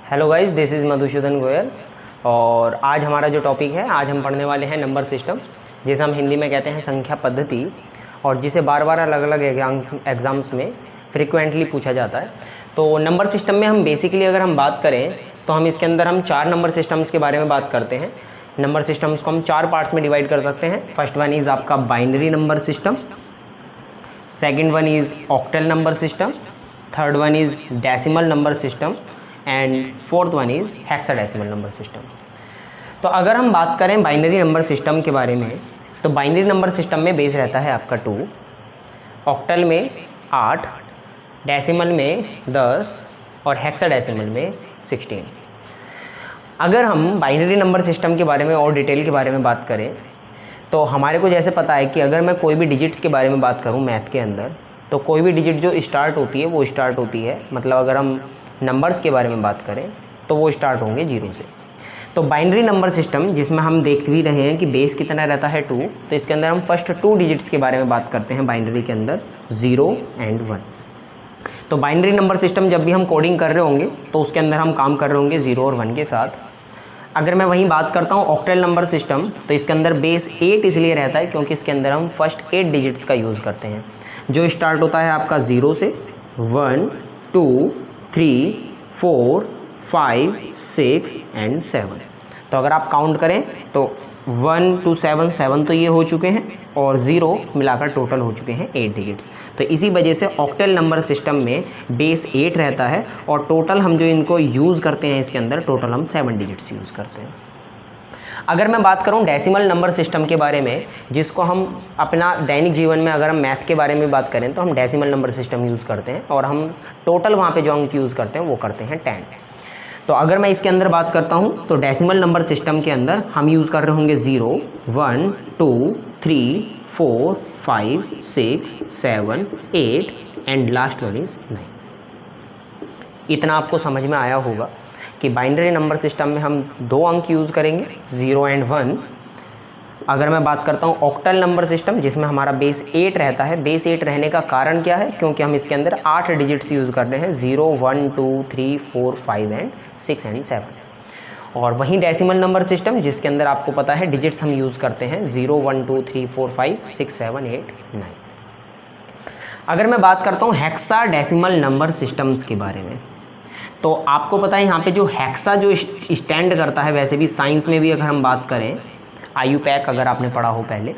Hello guys, this is Madhusudan Goyal. और आज हमारा जो टॉपिक है, आज हम पढ़ने वाले हैं नंबर सिस्टम, जिसे हम हिंदी में कहते हैं संख्या पद्धति, और जिसे बार बार अलग अलग एग्ज़ाम्स में फ्रिक्वेंटली पूछा जाता है। तो नंबर सिस्टम में हम बेसिकली अगर हम बात करें तो हम इसके अंदर हम 4 नंबर सिस्टम्स के बारे में बात करते हैं। नंबर सिस्टम्स को हम 4 पार्ट्स में डिवाइड कर सकते हैं। फर्स्ट वन इज़ आपका binary number system, second one is octal number system, third one is decimal number system and fourth one is hexadecimal number system. तो अगर हम बात करें बाइनरी नंबर सिस्टम के बारे में, तो बाइनरी नंबर सिस्टम में बेस रहता है आपका 2, ऑक्टल में 8, डेसिमल में 10 और हेक्साडेसिमल में 16। अगर हम बाइनरी नंबर सिस्टम के बारे में और डिटेल के बारे में बात करें तो हमारे को जैसे पता है कि अगर मैं कोई भी डिजिट्स के बारे में बात करूं मैथ के अंदर, तो कोई भी डिजिट जो स्टार्ट होती है वो स्टार्ट होती है, मतलब अगर हम नंबर्स के बारे में बात करें तो वो स्टार्ट होंगे 0 से। तो बाइनरी नंबर सिस्टम जिसमें हम देख भी रहे हैं कि बेस कितना रहता है 2, तो इसके अंदर हम फर्स्ट 2 डिजिट्स के बारे में बात करते हैं बाइनरी के अंदर, 0 एंड 1। तो बाइनरी नंबर सिस्टम जब भी हम कोडिंग कर रहे होंगे तो उसके अंदर हम काम कर रहे होंगे 0 और 1 के साथ। अगर मैं वहीं बात करता हूँ ऑक्टल नंबर सिस्टम, तो इसके अंदर बेस 8 इसलिए रहता है क्योंकि इसके अंदर हम फर्स्ट 8 डिजिट्स का यूज़ करते हैं, जो स्टार्ट होता है आपका 0 से, 1 2 3 4 5 6 एंड 7। तो अगर आप काउंट करें तो 1 to 7 तो ये हो चुके हैं और 0 मिलाकर टोटल हो चुके हैं 8 डिजिट्स। तो इसी वजह से ऑक्टल नंबर सिस्टम में बेस 8 रहता है और टोटल हम जो इनको यूज़ करते हैं इसके अंदर टोटल हम 7 डिजिट्स यूज़ करते हैं। अगर मैं बात करूं डेसिमल नंबर सिस्टम के बारे में, जिसको हम अपना दैनिक जीवन में अगर हम मैथ के बारे में बात करें तो हम डेसिमल नंबर सिस्टम यूज़ करते हैं और हम टोटल वहाँ पे जो अंक यूज़ करते हैं वो करते हैं 10। तो अगर मैं इसके अंदर बात करता हूँ तो डेसिमल नंबर सिस्टम के अंदर हम यूज़ कर रहे होंगे 0 1 2 3 4 5 6 7 8 एंड लास्ट वन इज़ 9। इतना आपको समझ में आया होगा कि बाइनरी नंबर सिस्टम में हम 2 अंक यूज़ करेंगे, 0 एंड 1। अगर मैं बात करता हूँ ऑक्टल नंबर सिस्टम जिसमें हमारा बेस 8 रहता है, बेस 8 रहने का कारण क्या है, क्योंकि हम इसके अंदर 8 डिजिट्स यूज़ कर रहे हैं, 0 1 2 3 4 5 एंड 6 एंड 7। और वहीं डेसिमल नंबर सिस्टम जिसके अंदर आपको पता है डिजिट्स हम यूज़ करते हैं 0 1 2 3 4 5 6 7 8 9। अगर मैं बात करता हूँ हेक्साडेसिमल नंबर सिस्टम्स के बारे में, तो आपको पता है यहाँ पे जो हेक्सा जो स्टैंड करता है, वैसे भी साइंस में भी अगर हम बात करें आयुपैक अगर आपने पढ़ा हो पहले,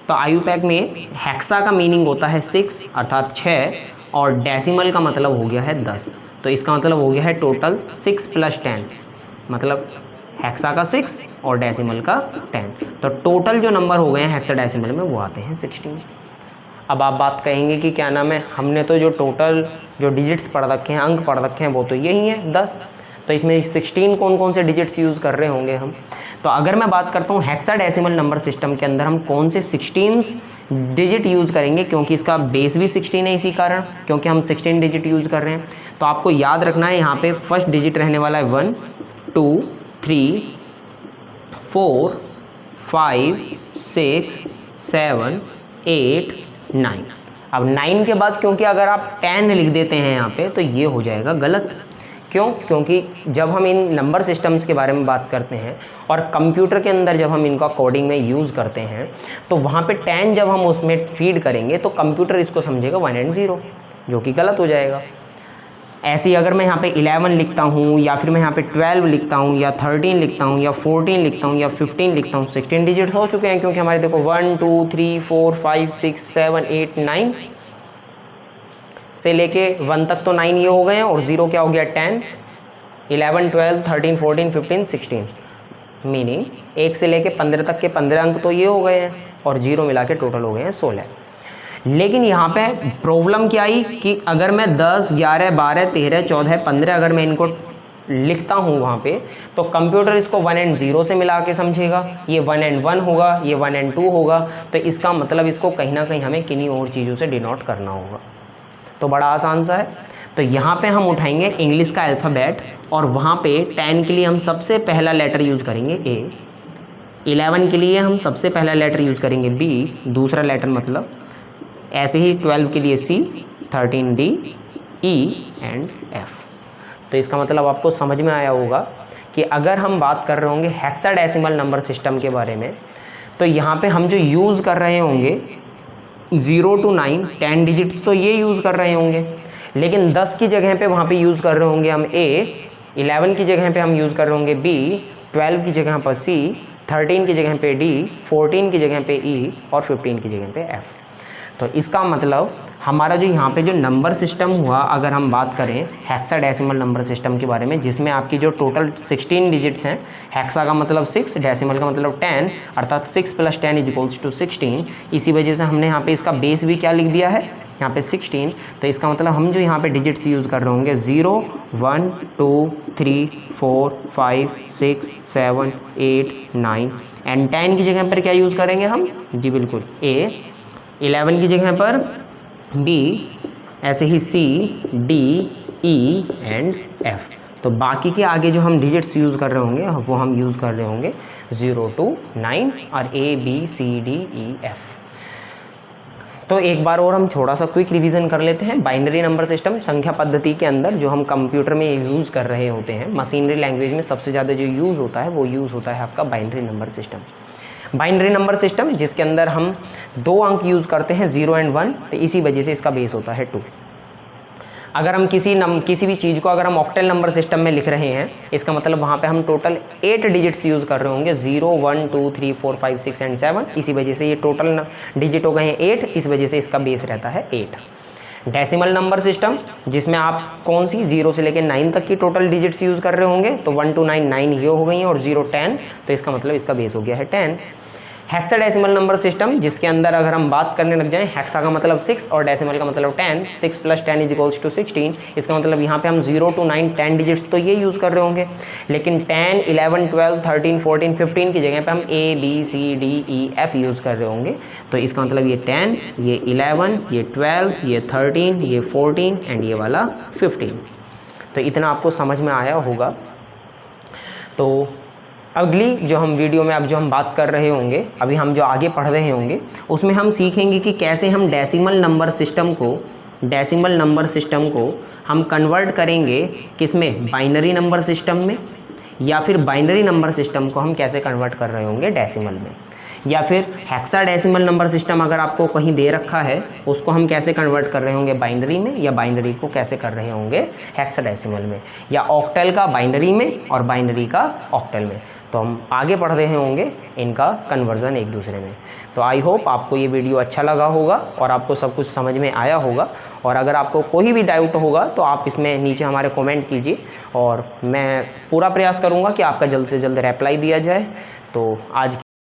तो आयुपैक में हेक्सा का मीनिंग होता है 6 अर्थात 6 और डेसिमल का मतलब हो गया है 10। तो इसका मतलब हो गया है टोटल 6 + 10, मतलब हेक्सा का 6 और डेसिमल का 10। तो टोटल जो नंबर हो गए हैं हेक्साडेसिमल में वो आते हैं 16। अब आप बात कहेंगे कि क्या नाम है, हमने तो जो टोटल जो डिजिट्स पढ़ रखे हैं, अंक पढ़ रखे हैं, वो तो यही है 10। तो इसमें 16 कौन कौन से डिजिट्स यूज़ कर रहे होंगे हम। तो अगर मैं बात करता हूँ हेक्साडेसिमल नंबर सिस्टम के अंदर हम कौन से 16 डिजिट यूज़ करेंगे, क्योंकि इसका बेस भी 16 है, इसी कारण क्योंकि हम 16 डिजिट यूज़ कर रहे हैं। तो आपको याद रखना है यहाँ पे फर्स्ट डिजिट रहने वाला है 1 2 3 4 5 6 7 8 9। अब 9 के बाद क्योंकि अगर आप 10 लिख देते हैं यहाँ पे तो ये हो जाएगा गलत। क्यों? क्योंकि जब हम इन नंबर सिस्टम्स के बारे में बात करते हैं और कंप्यूटर के अंदर जब हम इनका कोडिंग में यूज़ करते हैं तो वहाँ पे 10 जब हम उसमें फीड करेंगे तो कंप्यूटर इसको समझेगा 1 एंड 0, जो कि गलत हो जाएगा। ऐसे ही अगर मैं यहाँ पे 11 लिखता हूँ या फिर मैं यहाँ पे 12 लिखता हूँ या 13 लिखता हूँ या 14 लिखता हूँ या 15 लिखता हूँ, 16 डिजिट हो चुके हैं, क्योंकि हमारे देखो 1 2 3 4 5 6 7 8 9 से लेके 1 तक तो 9 ये हो गए हैं और 0 क्या हो गया 10 11 12 13 14 15 16, मीनिंग 1 से लेके 15 तक के 15 अंक तो ये हो गए हैं और 0 मिला के टोटल हो गए हैं 16। लेकिन यहाँ पे प्रॉब्लम क्या आई कि अगर मैं 10 11 12 13 14 15 अगर मैं इनको लिखता हूँ वहाँ पे, तो कंप्यूटर इसको 1 एंड 0 से मिला के समझेगा, ये 1 एंड 1 होगा, ये 1 एंड 2 होगा। तो इसका मतलब इसको कहीं ना कहीं हमें किन्हीं और चीज़ों से डिनोट करना होगा। तो बड़ा आसान सा है। तो यहाँ पे हम उठाएंगे इंग्लिश का अल्फ़ाबेट और वहाँ पे 10 के लिए हम सबसे पहला लेटर यूज़ करेंगे A, 11 के लिए हम सबसे पहला लेटर यूज़ करेंगे B, दूसरा लेटर मतलब, ऐसे ही 12 के लिए C, 13 D, E and F। तो इसका मतलब आपको समझ में आया होगा कि अगर हम बात कर रहे होंगे हेक्साडेसिमल नंबर सिस्टम के बारे में, तो यहाँ पे हम जो यूज़ कर रहे होंगे 0 to 9 10 डिजिट्स तो ये यूज़ कर रहे होंगे, लेकिन 10 की जगह पे वहाँ पे यूज़ कर रहे होंगे हम A, 11 की जगह पे हम यूज़ कर रहे होंगे B, 12 की जगह पर C, 13 की जगह पे D, 14 की जगह पे E और 15 की जगह पे F। तो इसका मतलब हमारा जो यहाँ पे जो नंबर सिस्टम हुआ, अगर हम बात करें हेक्साडेसिमल नंबर सिस्टम के बारे में, जिसमें आपकी जो टोटल 16 डिजिट्स हैं, हेक्सा का मतलब 6, डेसिमल का मतलब 10, अर्थात 6 + 10 = 16। इसी वजह से हमने यहाँ पे इसका बेस भी क्या लिख दिया है, यहाँ पे 16। तो इसका मतलब हम जो यहाँ पे डिजिट्स यूज़ कर रहे होंगे 0 1 2 3 4 5 6 7 8 9 एंड 10 की जगह पर क्या यूज़ करेंगे हम, जी बिल्कुल A, 11 की जगह पर B, ऐसे ही C, D, E and F। तो बाकी के आगे जो हम डिजिट्स यूज़ कर रहे होंगे वो हम यूज़ कर रहे होंगे 0 to 9 और A B C D E F। तो एक बार और हम थोड़ा सा क्विक रिवीजन कर लेते हैं। बाइनरी नंबर सिस्टम संख्या पद्धति के अंदर जो हम कंप्यूटर में यूज़ कर रहे होते हैं, मशीनरी लैंग्वेज में सबसे ज़्यादा जो यूज़ होता है वो यूज़ होता है आपका binary number system. Binary number system जिसके अंदर हम 2 अंक यूज़ करते हैं 0 एंड 1, तो इसी वजह से इसका बेस होता है 2। अगर हम किसी भी चीज़ को अगर हम ऑक्टल नंबर सिस्टम में लिख रहे हैं, इसका मतलब वहाँ पे हम टोटल 8 डिजिट्स यूज़ कर रहे होंगे 0 1 2 3 4 5 6 एंड 7। इसी वजह से ये टोटल डिजिट हो गए हैं 8, इस वजह से इसका बेस रहता है 8। डेसिमल नंबर सिस्टम जिसमें आप कौन सी 0 से लेकर 9 तक की टोटल डिजिट्स यूज़ कर रहे होंगे, तो 1 to 9 9 ये हो गई हैं और 0 10, तो इसका मतलब इसका बेस हो गया है 10। हेक्साडेसिमल नंबर सिस्टम जिसके अंदर अगर हम बात करने लग जाएं, हेक्सा का मतलब 6 और डेसिमल का मतलब 10, 6 + 10 = 16। इसका मतलब यहाँ पे हम 0 to 9 10 डिजिट्स तो ये यूज़ कर रहे होंगे, लेकिन 10 11 12 13 14 15 की जगह पे हम A B C D E F use कर रहे होंगे। तो इसका मतलब ये 10, ये 11, ये 12, ये 13, ये 14 एंड ये वाला 15। तो इतना आपको समझ में आया होगा। तो अगली जो हम वीडियो में अब जो हम बात कर रहे होंगे, अभी हम जो आगे पढ़ रहे होंगे, उसमें हम सीखेंगे कि कैसे हम डेसिमल नंबर सिस्टम को हम कन्वर्ट करेंगे किसमें, बाइनरी नंबर सिस्टम में, या फिर बाइनरी नंबर सिस्टम को हम कैसे कन्वर्ट कर रहे होंगे डेसिमल में, या फिर हेक्साडेसिमल नंबर सिस्टम अगर आपको कहीं दे रखा है उसको हम कैसे कन्वर्ट कर रहे होंगे बाइनरी में, या बाइनरी को कैसे कर रहे होंगे हेक्साडेसिमल में, या ऑक्टल का बाइनरी में और बाइनरी का ऑक्टल में। तो हम आगे पढ़ रहे होंगे इनका कन्वर्जन एक दूसरे में। तो आई होप आपको ये वीडियो अच्छा लगा होगा और आपको सब कुछ समझ में आया होगा। और अगर आपको कोई भी डाउट होगा तो आप इसमें नीचे हमारे कमेंट कीजिए और मैं पूरा प्रयास करूँगा कि आपका जल्द से जल्द रिप्लाई दिया जाए। तो आज